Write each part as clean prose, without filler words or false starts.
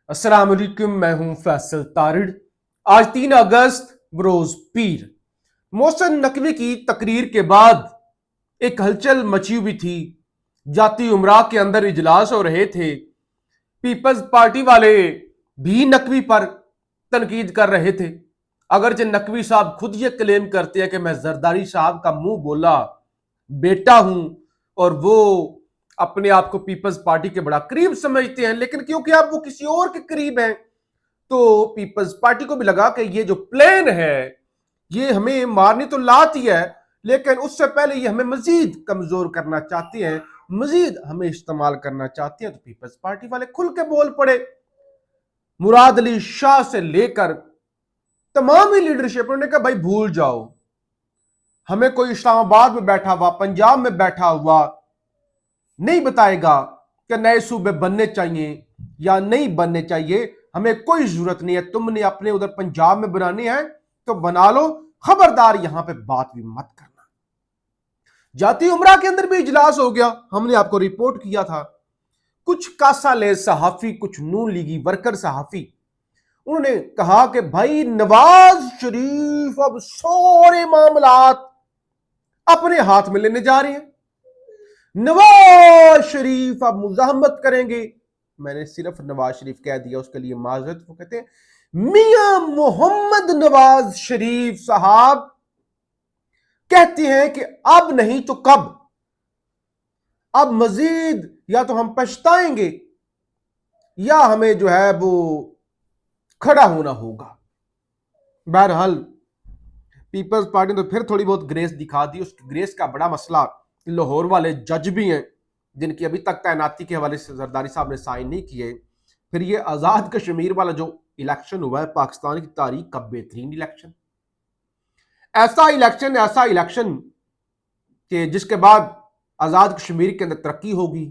अस्सलाम वालेकुम, मैं हूं फैसल तारिड़। आज 3 अगस्त बरोज पीर। मोहसिन नकवी की तकरीर के बाद एक हलचल मची हुई थी। जाती उमरा के अंदर इजलास हो रहे थे। पीपल्स पार्टी वाले भी नकवी पर तनकीद कर रहे थे। अगरचे नकवी साहब खुद ये क्लेम करते हैं कि मैं जरदारी साहब का मुंह बोला बेटा हूं और वो अपने आप को पीपल्स पार्टी के बड़ा करीब समझते हैं, लेकिन क्योंकि आप वो किसी और के करीब हैं तो पीपल्स पार्टी को भी लगा कि ये जो प्लान है ये हमें मारनी तो लाती है, लेकिन उससे पहले ये हमें मजीद कमजोर करना चाहते हैं, मजीद हमें इस्तेमाल करना चाहते हैं। तो पीपल्स पार्टी वाले खुल के बोल पड़े। मुराद अली शाह से लेकर तमाम ही लीडरशिप ने कहा भाई भूल जाओ, हमें कोई इस्लामाबाद में बैठा हुआ, पंजाब में बैठा हुआ नहीं बताएगा कि नए सूबे बनने चाहिए या नहीं बनने चाहिए। हमें कोई जरूरत नहीं है, तुमने अपने उधर पंजाब में बनानी है तो बना लो, खबरदार यहां पे बात भी मत करना। जाती उमरा के अंदर भी इजलास हो गया, हमने आपको रिपोर्ट किया था। कुछ कासा ले सहाफी, कुछ नून लीगी वर्कर सहाफी, उन्होंने कहा कि भाई नवाज शरीफ अब सारे मामलात अपने हाथ में लेने जा रहे हैं, नवाज शरीफ अब मुजाहमत करेंगे। मैंने सिर्फ नवाज शरीफ कह दिया, उसके लिए माजरत। वो कहते हैं मियां मोहम्मद नवाज शरीफ साहब कहते हैं कि अब नहीं तो कब, अब मजीद या तो हम पछताएंगे या हमें जो है वो खड़ा होना होगा। बहरहाल पीपल्स पार्टी ने तो फिर थोड़ी बहुत ग्रेस दिखा दी। उस ग्रेस का बड़ा मसला लाहौर वाले जज भी हैं जिनकी अभी तक तैनाती के हवाले से जरदारी साहब ने साइन नहीं किए। फिर ये आजाद कश्मीर वाला जो इलेक्शन हुआ है, पाकिस्तान की तारीख का बेहतरीन इलेक्शन, ऐसा इलेक्शन कि जिसके बाद आजाद कश्मीर के अंदर तरक्की होगी,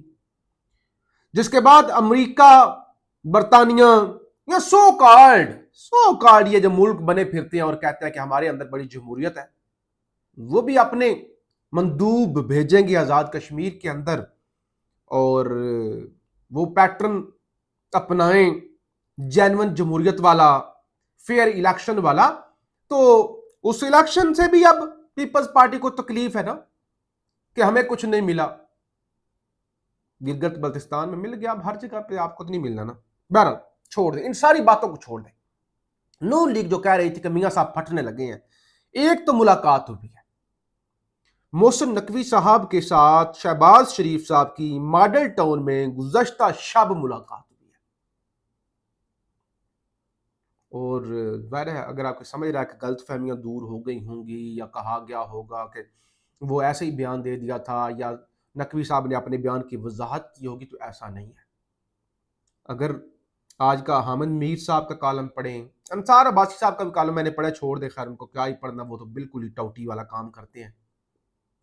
जिसके बाद अमेरिका, बरतानिया या सो कार्ड ये जो मुल्क बने फिरते हैं और कहते हैं कि हमारे अंदर बड़ी जमहूरियत है, वो भी अपने मंदूब भेजेंगे आजाद कश्मीर के अंदर और वो पैटर्न अपनाएं जेन्युइन जमहूरियत वाला, फेयर इलेक्शन वाला। तो उस इलेक्शन से भी अब पीपल्स पार्टी को तकलीफ है ना कि हमें कुछ नहीं मिला। गिलगित बल्तिस्तान में मिल गया, अब हर जगह पे आपको तो नहीं मिलना ना। बहरहाल छोड़ दें, इन सारी बातों को छोड़ दें। नून लीग जो कह रही थी कि मियां साहब फटने लगे हैं, एक तो मुलाकात हुई है मोहसिन नकवी साहब के साथ शहबाज शरीफ साहब की मॉडल टाउन में गुज़श्ता शब मुलाकात हुई है। और जाहिर है अगर आपको समझ रहा है कि गलत फहमियां दूर हो गई होंगी या कहा गया होगा कि वो ऐसे ही बयान दे दिया था या नकवी साहब ने अपने बयान की वजाहत की होगी, तो ऐसा नहीं है। अगर आज का हामिद मीर साहब का कॉलम पढ़ें, अंसार अब्बासी साहब का भी कॉलम मैंने पढ़ा, छोड़ दे, खैर उनको क्या ही पढ़ना, वो तो बिल्कुल ही टौटी वाला काम करते हैं।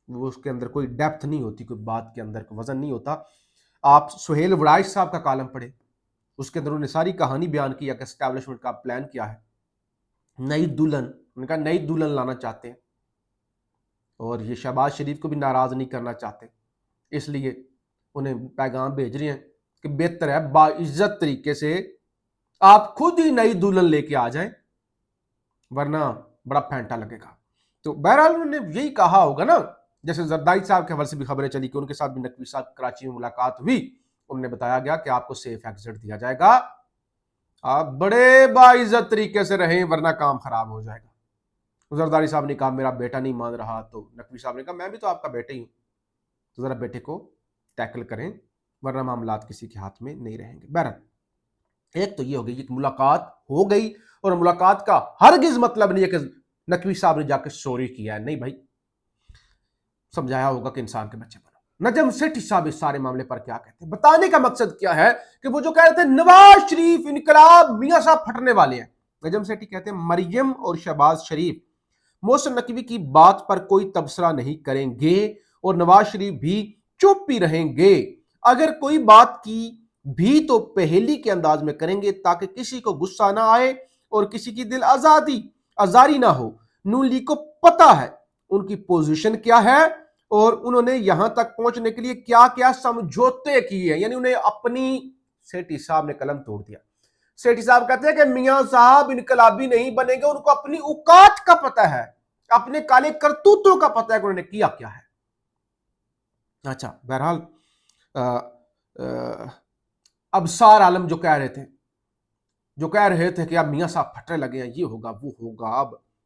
वो उसके अंदर कोई डेप्थ नहीं होती, कोई बात के अंदर कोई वजन नहीं होता। आप सुहेल वड़ाइश साहब का कॉलम पढ़े, उसके अंदर उन्होंने सारी कहानी बयान किया कि एस्टैब्लिशमेंट का प्लान क्या है। नई दुल्हन, उनका नई दुल्हन लाना चाहते हैं और ये शहबाज शरीफ को भी नाराज नहीं करना चाहते, इसलिए उन्हें पैगाम भेज रहे हैं कि बेहतर है बाइज्जत तरीके से आप खुद ही नई दुल्हन लेके आ जाएं, वरना बड़ा फैंटा लगेगा। तो बहरहाल उन्होंने यही कहा होगा ना, जैसे जरदारी साहब के हवाले से भी खबरें चली कि उनके साथ भी नकवी साहब कराची में मुलाकात हुई, उन्हें बताया गया कि आपको सेफ एग्जिट दिया जाएगा, आप बड़े बाइज्जत तरीके से रहें वरना काम खराब हो जाएगा। जरदारी साहब ने कहा मेरा बेटा नहीं मान रहा, तो नकवी साहब ने कहा मैं भी तो आपका बेटा ही हूं, तो जरा बेटे को टैकल करें वरना मामलात किसी के हाथ में नहीं रहेंगे। बहरहाल एक तो ये हो गई, एक मुलाकात हो गई, और मुलाकात का हरगिज मतलब नहीं है कि नकवी साहब ने जाकर सॉरी किया है, नहीं भाई, समझाया होगा कि इंसान के बच्चे बनो। नजम सेठी साहब इस सारे मामले पर क्या कहते हैं, बताने का मकसद क्या है कि वो जो कह रहे थे नवाज शरीफ इनकलाब मियां साहब फटने वाले हैं, नजम सेठी कहते हैं मरियम और शहबाज शरीफ मोहसिन नकवी की बात पर कोई तबसरा नहीं करेंगे और नवाज शरीफ भी चुप ही रहेंगे। अगर कोई बात की भी तो पहेली के अंदाज में करेंगे ताकि किसी को गुस्सा ना आए और किसी की दिल आजारी ना हो। नून लीग को पता है उनकी पोजीशन क्या है और उन्होंने यहां तक पहुंचने के लिए क्या क्या समझौते किए हैं, यानी उन्हें अपनी, सेठी साहब ने कलम तोड़ दिया, सेठी साहब कहते हैं कि मियां साहब इनकलाबी नहीं बनेंगे, उनको अपनी औकात का पता है, अपने काले करतूतों का पता है कि उन्होंने किया क्या है। अच्छा, बहरहाल अबसार आलम जो कह रहे थे कि अब मियां साहब फटने लगे हैं, ये होगा वो होगा,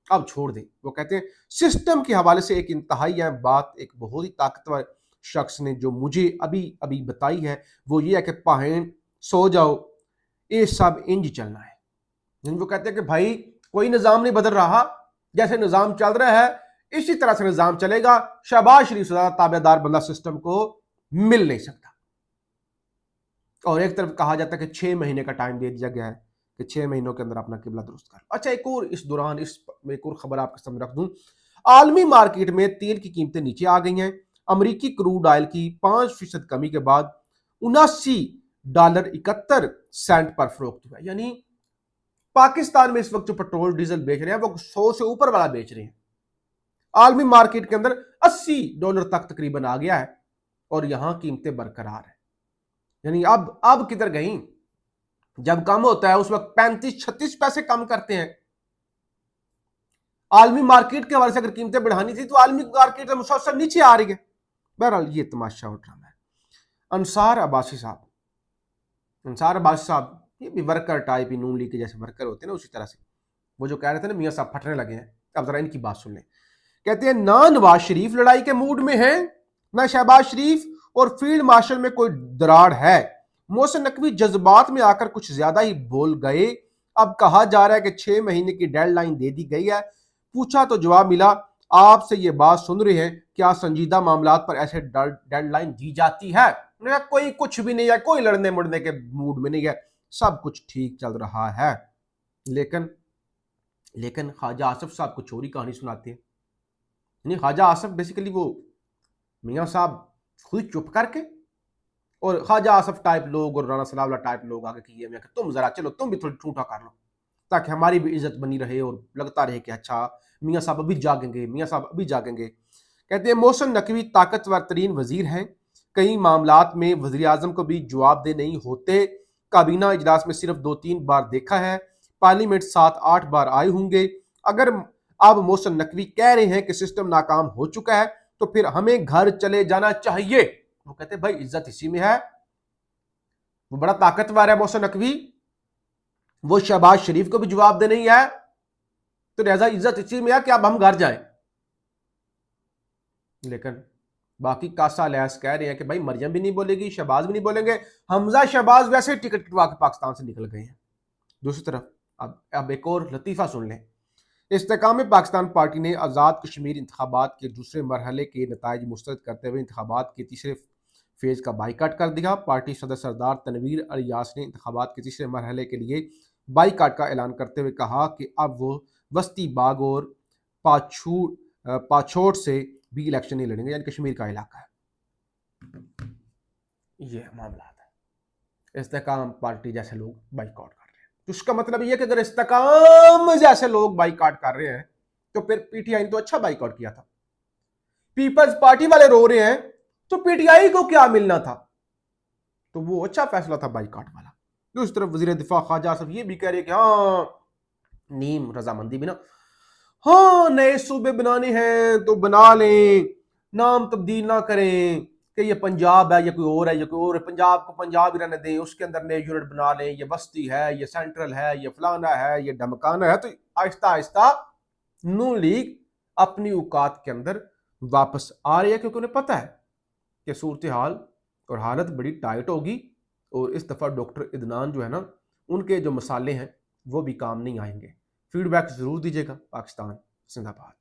अब छोड़ दें। वो कहते हैं सिस्टम के हवाले से एक इंतहाई अहम बात एक बहुत ही ताकतवर शख्स ने जो मुझे अभी अभी बताई है, वो ये है कि पाहें सो जाओ, ये सब इंज चलना है। वो कहते हैं कि भाई कोई निज़ाम नहीं बदल रहा, जैसे निज़ाम चल रहा है इसी तरह से निज़ाम चलेगा। शहबाज शरीफ से ज़्यादा ताबेदार बंदा सिस्टम को मिल नहीं सकता। और एक तरफ कहा जाता है कि 6 महीने का टाइम दे दिया गया है कि 6 महीनों के अंदर अपना किबला दुरुस्त कर। अच्छा, एक और इस दौरान एक और खबर आपके सामने रख दूं। आलमी मार्केट में तेल की कीमतें नीचे आ गई हैं। अमेरिकी क्रूड ऑयल की 5% कमी के बाद $79.71 पर फरोख्त हुआ। यानी पाकिस्तान में इस वक्त जो पेट्रोल डीजल बेच रहे हैं वो 100 से ऊपर वाला बेच रहे हैं। आलमी मार्केट के अंदर $80 तक तकरीबन आ गया है और यहां कीमतें बरकरार है। यानी अब किधर गई? जब कम होता है उस वक्त 35-36 पैसे कम करते हैं। आलमी मार्केट के हवाले से अगर कीमतें बढ़ानी थी तो आलमी मार्केट से मुसलसल नीचे आ रही है। बहरहाल ये तमाशा और ड्रामा है। अंसार अब्बासी साहब ये भी वर्कर टाइप ही, नून लीग के जैसे वर्कर होते हैं ना, उसी तरह से वो जो कह रहे थे ना मियां साहब फटने लगे हैं, अब जरा इनकी बात सुन लें। कहते हैं ना नवाज शरीफ लड़ाई के मूड में है, ना शहबाज शरीफ और फील्ड मार्शल में कोई दराड़ है। मोहसिन नकवी जज्बात में आकर कुछ ज्यादा ही बोल गए। अब कहा जा रहा है कि 6 महीने की डेडलाइन दे दी गई है। पूछा तो जवाब मिला आपसे ये बात सुन रहे हैं, क्या संजीदा मामलात पर ऐसे डेडलाइन दी जाती है? कोई कुछ भी नहीं है, कोई लड़ने मुड़ने के मूड में नहीं है, सब कुछ ठीक चल रहा है। लेकिन ख्वाजा आसिफ साहब को चोरी कहानी सुनाते हैं। यानी ख्वाजा आसिफ बेसिकली वो मियां साहब खुद चुप करके और ख्वाजा आसिफ टाइप लोग और राना सलावला टाइप लोग आगे किए मैं तुम जरा चलो तुम भी थोड़ी ठूठा कर लो ताकि हमारी भी इज्जत बनी रहे और लगता रहे कि अच्छा मियां साहब अभी जागेंगे। कहते हैं मोहसिन नकवी ताकतवर तरीन वजीर हैं, कई मामलात में वजीर आजम को भी जवाबदेह नहीं होते। काबीना इजलास में सिर्फ 2-3 बार देखा है, पार्लियामेंट 7-8 बार आए होंगे। अगर अब मोहसिन नकवी कह रहे हैं कि सिस्टम नाकाम हो चुका है तो फिर हमें घर चले जाना चाहिए। वो कहते हैं भाई इज्जत इसी में है, वो बड़ा ताकतवर है मोहसिन नकवी, वो शहबाज शरीफ को भी जवाब दे नहीं है, तो लिहाजा इज्जत इसी में है कि अब हम घर जाएं। लेकिन बाकी कासा लैस कह रहे हैं कि भाई मरियम भी नहीं बोलेगी, शहबाज भी नहीं बोलेंगे। हमजा शहबाज वैसे टिकट कटवा के पाकिस्तान से निकल गए हैं। दूसरी तरफ अब एक और लतीफा सुन लें। इस्तेकाम पाकिस्तान पार्टी ने आज़ाद कश्मीर इंतखाबात के दूसरे मरहले के नताइज मुस्तरद करते हुए इंतखाबात के तीसरे फेज का बाइकाट कर दिया। पार्टी सदर सरदार तनवीर अलियास ने इंतखाबात के तीसरे मरहले के लिए बाइकाट का ऐलान करते हुए कहा कि अब वो बस्ती बाग और पाछोट से भी इलेक्शन नहीं लड़ेंगे, यानी कश्मीर का इलाका है। ये मामला है। इस्तेकाम पार्टी जैसे लोग बाइकाट कर रहे हैं, तो उसका मतलब ये कि अगर इस्तेकाम जैसे लोग बाइकाट कर रहे हैं तो फिर पीटीआई ने तो अच्छा बाइकाट किया था। पीपल्स पार्टी वाले रो रहे हैं तो पीटीआई को क्या मिलना था? तो वो अच्छा फैसला था बाइकाट वाला। दूसरी तरफ वजीर दिफा ख्वाजा आसिफ ये भी कह रहे हैं कि हाँ नीम रजामंदी भी ना, हाँ नए सूबे बनाने हैं तो बना लें, नाम तब्दील ना करें कि ये पंजाब है या कोई और है या कोई और है, पंजाब को पंजाब ही रहने दें, उसके अंदर नए यूनिट बना लें, ये बस्ती है, ये सेंट्रल है, ये फलाना है, ये धमकाना है। तो आहिस्ता आहिस्ता नून लीग अपनी औकात के अंदर वापस आ रही है, क्योंकि उन्हें पता है कि सूरत हाल और हालत बड़ी टाइट होगी और इस दफ़ा डॉक्टर इदनान जो है ना, उनके जो मसाले हैं वो भी काम नहीं आएंगे। फीडबैक ज़रूर दीजिएगा। पाकिस्तान जिंदाबाद।